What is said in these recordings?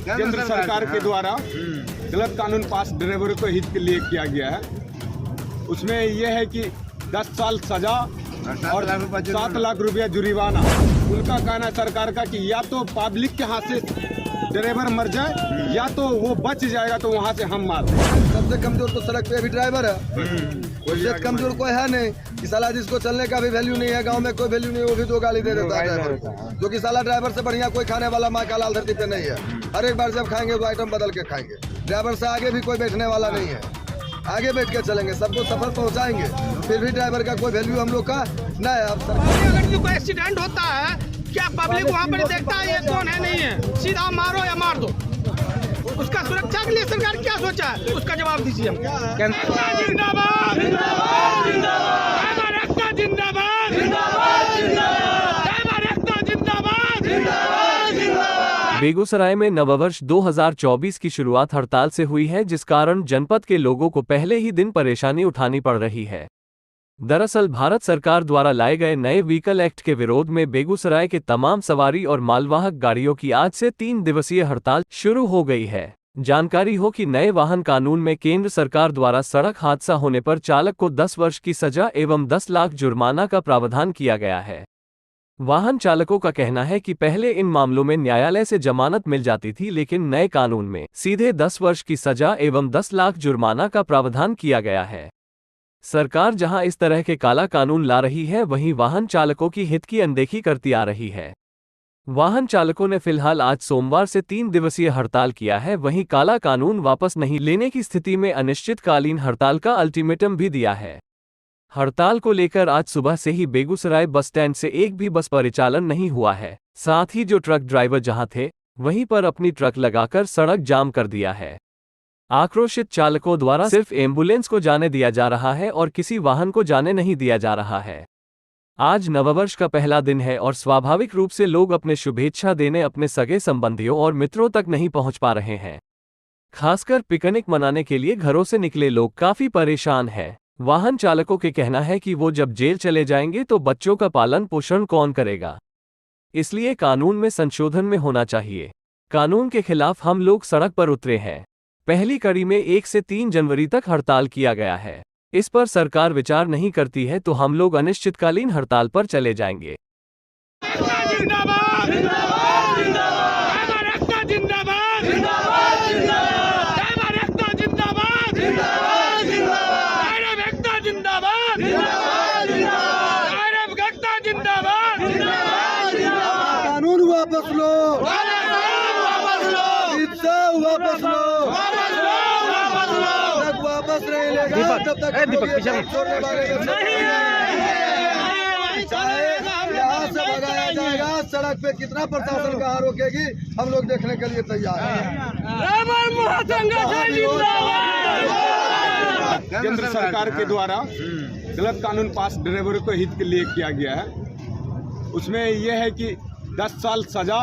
केंद्र सरकार के द्वारा गलत कानून पास ड्राइवरों को हित के लिए किया गया है। उसमें यह है कि 10 साल सजा और 7 लाख रुपया जुर्माना। उनका कहना है सरकार का कि या तो पब्लिक के हाथ से ड्राइवर मर जाए या तो वो बच जाएगा तो वहाँ से हम मार दें। सबसे कमजोर तो सड़क पे अभी ड्राइवर है। उससे कमजोर कोई है नहीं कि साला जिसको चलने का भी वैल्यू नहीं है, गांव में कोई वैल्यू नहीं, वो भी 2 गाली दे देता है ड्राइवर को। जो कि साला ड्राइवर से बढ़िया कोई खाने वाला माँ का लाल धरती पे नहीं है। हर एक बार जब खाएंगे तो आइटम बदल के खाएंगे। ड्राइवर से आगे भी कोई बैठने वाला नहीं है, आगे बैठ के चलेंगे, सबको सफर पहुँचाएंगे। फिर भी ड्राइवर का कोई वैल्यू हम लोग का नहीं है। अब अगर कोई एक्सीडेंट होता है, क्या पब्लिक वहाँ पर देखता है ये कौन है नहीं है, सीधा मारो या मार दो। उसका सुरक्षा के लिए सरकार क्या सोचा है, उसका जवाब दीजिए हम। जिंदाबाद जिंदाबाद जिंदाबाद जिंदाबाद जिंदाबाद। बेगूसराय में नववर्ष 2024 की शुरुआत हड़ताल से हुई है, जिस कारण जनपद के लोगों को पहले ही दिन परेशानी उठानी पड़ रही है। दरअसल भारत सरकार द्वारा लाए गए नए व्हीकल एक्ट के विरोध में बेगूसराय के तमाम सवारी और मालवाहक गाड़ियों की आज से 3 दिवसीय हड़ताल शुरू हो गई है। जानकारी हो कि नए वाहन कानून में केंद्र सरकार द्वारा सड़क हादसा होने पर चालक को 10 वर्ष की सजा एवं 10 लाख जुर्माना का प्रावधान किया गया है। वाहन चालकों का कहना है कि पहले इन मामलों में न्यायालय से जमानत मिल जाती थी, लेकिन नए कानून में सीधे 10 वर्ष की सजा एवं 10 लाख जुर्माना का प्रावधान किया गया है। सरकार जहां इस तरह के काला कानून ला रही है, वहीं वाहन चालकों की हित की अनदेखी करती आ रही है। वाहन चालकों ने फिलहाल आज सोमवार से 3 दिवसीय हड़ताल किया है। वहीं काला कानून वापस नहीं लेने की स्थिति में अनिश्चितकालीन हड़ताल का अल्टीमेटम भी दिया है। हड़ताल को लेकर आज सुबह से ही बेगूसराय बस स्टैंड से एक भी बस परिचालन नहीं हुआ है। साथ ही जो ट्रक ड्राइवर जहां थे वहीं पर अपनी ट्रक लगाकर सड़क जाम कर दिया है। आक्रोशित चालकों द्वारा सिर्फ एम्बुलेंस को जाने दिया जा रहा है और किसी वाहन को जाने नहीं दिया जा रहा है। आज नववर्ष का पहला दिन है और स्वाभाविक रूप से लोग अपने शुभेच्छा देने अपने सगे संबंधियों और मित्रों तक नहीं पहुंच पा रहे हैं। खासकर पिकनिक मनाने के लिए घरों से निकले लोग काफी परेशान हैं। वाहन चालकों के कहना है कि वो जब जेल चले जाएंगे तो बच्चों का पालन पोषण कौन करेगा, इसलिए कानून में संशोधन में होना चाहिए। कानून के खिलाफ हम लोग सड़क पर उतरे हैं। पहली कड़ी में 1 से 3 जनवरी तक हड़ताल किया गया है। इस पर सरकार विचार नहीं करती है तो हम लोग अनिश्चितकालीन हड़ताल पर चले जाएंगे। कानून वापस लो, वापस लो, वापस नहीं लेगा तब तक छोड़ने वाले यहाँ से भगाया जाएगा। सड़क पे कितना प्रशासन कहाँ रोकेगी, हम लोग देखने के लिए तैयार हैं। केंद्र सरकार के द्वारा गलत कानून पास ड्राइवरों को हित के लिए किया गया है। उसमें यह है कि 10 साल सजा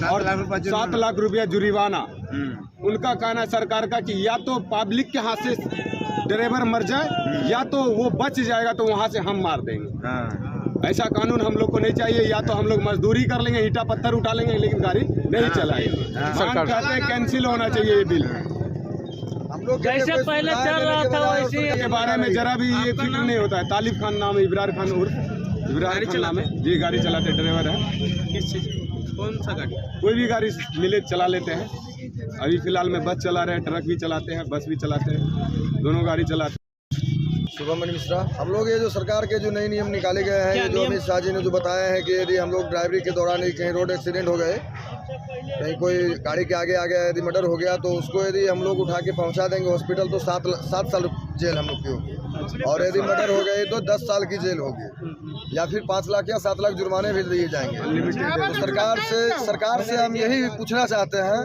और 7 लाख रुपया जुर्माना। उनका कहना है सरकार का कि या तो पब्लिक के हाथ से ड्राइवर मर जाए या तो वो बच जाएगा तो वहाँ से हम मार देंगे। ऐसा कानून हम लोग को नहीं चाहिए। या तो हम लोग मजदूरी कर लेंगे, ईटा पत्थर उठा लेंगे, लेकिन गाड़ी नहीं चलाएंगे। सरकार कहते हैं कैंसिल होना चाहिए ये बिल। हम लोग जैसे पहले चल रहा था वैसे के बारे में जरा भी ये फिक्र नहीं होता है। तालिब खान नाम है, इब्रार खान उर्फ इब्रार खान नाम है जी। गाड़ी चलाते ड्राइवर है। किस चीज, कौन सा गाड़ी? कोई भी गाड़ी मिले चला लेते हैं। अभी फिलहाल में बस चला रहे हैं, ट्रक भी चलाते हैं, बस भी चलाते हैं, दोनों गाड़ी चलाते हैं। शुभमणि मिश्रा। हम लोग ये जो सरकार के जो नए नियम निकाले गए हैं, जो अमित शाह जी ने जो बताया है कि यदि हम लोग ड्राइवरी के दौरान कहीं रोड एक्सीडेंट हो गए, कहीं कोई गाड़ी के आगे यदि मर्डर हो गया तो उसको यदि हम लोग उठा के पहुंचा देंगे हॉस्पिटल तो 7 साल जेल हम लोग की होगी। और यदि मर्डर हो गए तो 10 साल की जेल होगी या फिर 5 लाख या 7 लाख जुर्माने भी दिए जाएंगे। तो सरकार से हम यही पूछना चाहते हैं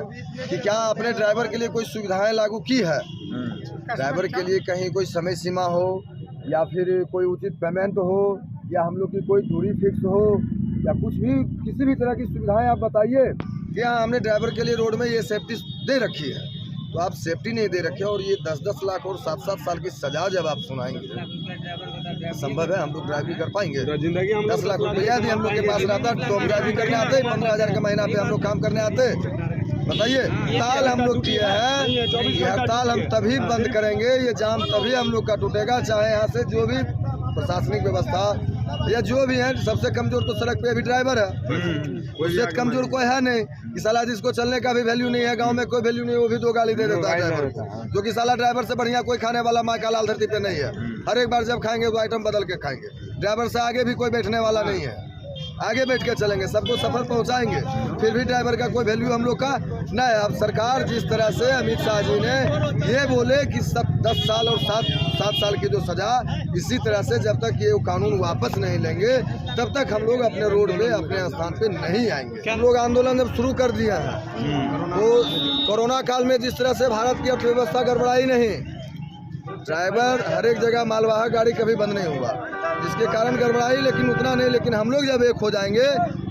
कि क्या आपने ड्राइवर के लिए कोई सुविधाएं लागू की है? ड्राइवर के लिए कहीं कोई समय सीमा हो या फिर कोई उचित पेमेंट हो या हम लोग की कोई दूरी फिक्स हो या कुछ भी किसी भी तरह की सुविधाएं आप बताइए कि हाँ हमने ड्राइवर के लिए रोड में ये सेफ्टी दे रखी है। तो आप सेफ्टी नहीं दे रखे और ये 10-10 लाख और 7-7 साल की सजा जब आप सुनाएंगे, संभव है हम लोग ड्राइवरी कर पाएंगे? 10 लाख रुपया यदि हम लोग के पास रहता तो हम ड्राइवरी करने आते, 15,000 के महीना पे हम लोग काम करने आते। बताइए, हड़ताल हम लोग किए हैं, ये हड़ताल हम तभी बंद करेंगे, ये जाम तभी हम लोग का टूटेगा, चाहे यहाँ से जो भी प्रशासनिक व्यवस्था या जो भी है, सबसे कमजोर तो सड़क पे अभी ड्राइवर है, उससे कमजोर कोई है नहीं कि साला जिसको चलने का भी वैल्यू नहीं है, गांव में कोई वैल्यू नहीं है, वो भी 2 गाली दे देता है ड्राइवर को, जो कि साला ड्राइवर से बढ़िया कोई खाने वाला माँ का लाल धरती पे नहीं है। हर एक बार जब खाएंगे तो आइटम बदल के खाएंगे, ड्राइवर से आगे भी कोई बैठने वाला नहीं है, आगे बैठ के चलेंगे, सबको सफर पहुंचाएंगे, फिर भी ड्राइवर का कोई वैल्यू हम लोग का नहीं। अब सरकार जिस तरह से अमित शाह जी ने ये बोले कि 10 साल और 7 साल की जो सजा, इसी तरह से जब तक ये कानून वापस नहीं लेंगे तब तक हम लोग अपने रोड पे अपने स्थान पे नहीं आएंगे। हम लोग आंदोलन जब शुरू कर दिया है तो कोरोना काल में जिस तरह से भारत की अर्थव्यवस्था गड़बड़ाई नहीं, ड्राइवर हर एक जगह मालवाहक गाड़ी कभी बंद नहीं हुआ, जिसके कारण गड़बड़ाई, लेकिन उतना नहीं। लेकिन हम लोग जब एक हो जाएंगे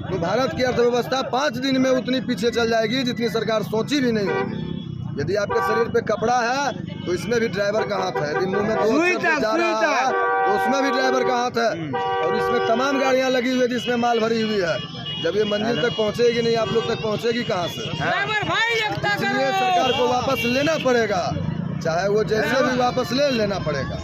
तो भारत की अर्थव्यवस्था 5 दिन में उतनी पीछे चल जाएगी जितनी सरकार सोची भी नहीं होगी। यदि आपके शरीर पे कपड़ा है तो इसमें भी ड्राइवर का हाथ है, यदि मुंह में जा रहा है तो उसमें भी ड्राइवर का हाथ है, और इसमें तमाम गाड़ियां लगी हुई है जिसमें माल भरी हुई है। जब ये मंजिल तक पहुंचेगी नहीं, आप लोग तक पहुंचेगी कहाँ से? इसलिए सरकार को वापस लेना पड़ेगा, चाहे वो जैसे भी वापस लेना पड़ेगा।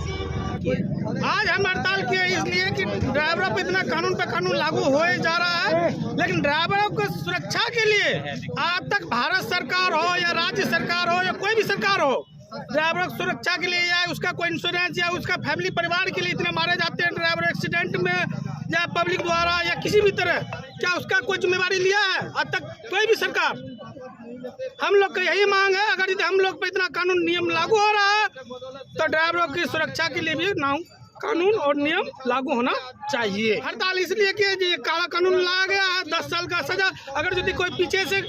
आज हम हड़ताल किए इसलिए कि ड्राइवरों पर इतना कानून पे कानून लागू हो जा रहा है, लेकिन ड्राइवरों को सुरक्षा के लिए आज तक भारत सरकार हो या राज्य सरकार हो या कोई भी सरकार हो, ड्राइवरों की सुरक्षा के लिए या उसका कोई इंश्योरेंस या उसका फैमिली परिवार के लिए इतने मारे जाते हैं ड्राइवर एक्सीडेंट में या पब्लिक द्वारा या किसी भी तरह, क्या उसका कोई जिम्मेवारी लिया है आज तक कोई भी सरकार? हम लोग का यही मांग है, अगर हम लोग पे इतना कानून नियम लागू हो रहा है तो ड्राइवरों की सुरक्षा के लिए भी कानून और नियम लागू होना चाहिए। हड़ताल इसलिए कि ये काला कानून लाया गया है, 10 साल का सजा। अगर यदि कोई पीछे से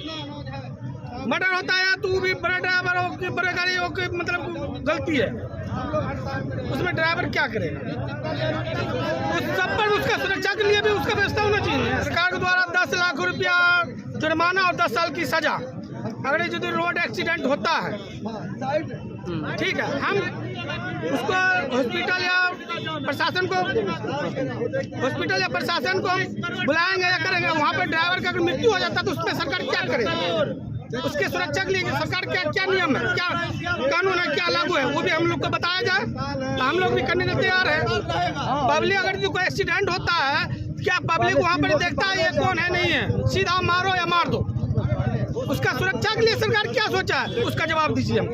मर्डर होता है तो भी बड़ा ड्राइवर हो कि बड़े गाड़ी हो कि मतलब गलती है, उसमें ड्राइवर क्या करेगा? उस सब पर उसका सुरक्षा के लिए भी उसका व्यवस्था होना चाहिए। सरकार के द्वारा 10 लाख रुपया जुर्माना और 10 साल की सजा अगर यदि रोड एक्सीडेंट होता है, ठीक है, हम उसको हॉस्पिटल या प्रशासन को बुलाएंगे या करेंगे। वहाँ पर ड्राइवर का अगर मृत्यु हो जाता है तो उसमें सरकार क्या करेगी? उसके सुरक्षा के लिए सरकार क्या नियम है, क्या कानून है, क्या लागू है, वो भी हम लोग को बताया जाए तो हम लोग भी करने के तैयार है। पब्लिक अगर कोई एक्सीडेंट होता है, क्या पब्लिक वहाँ पर देखता है ये कौन है नहीं है, सीधा मारो या मार दो? उसका सुरक्षा के लिए सरकार क्या सोचा है, उसका जवाब दीजिए हम।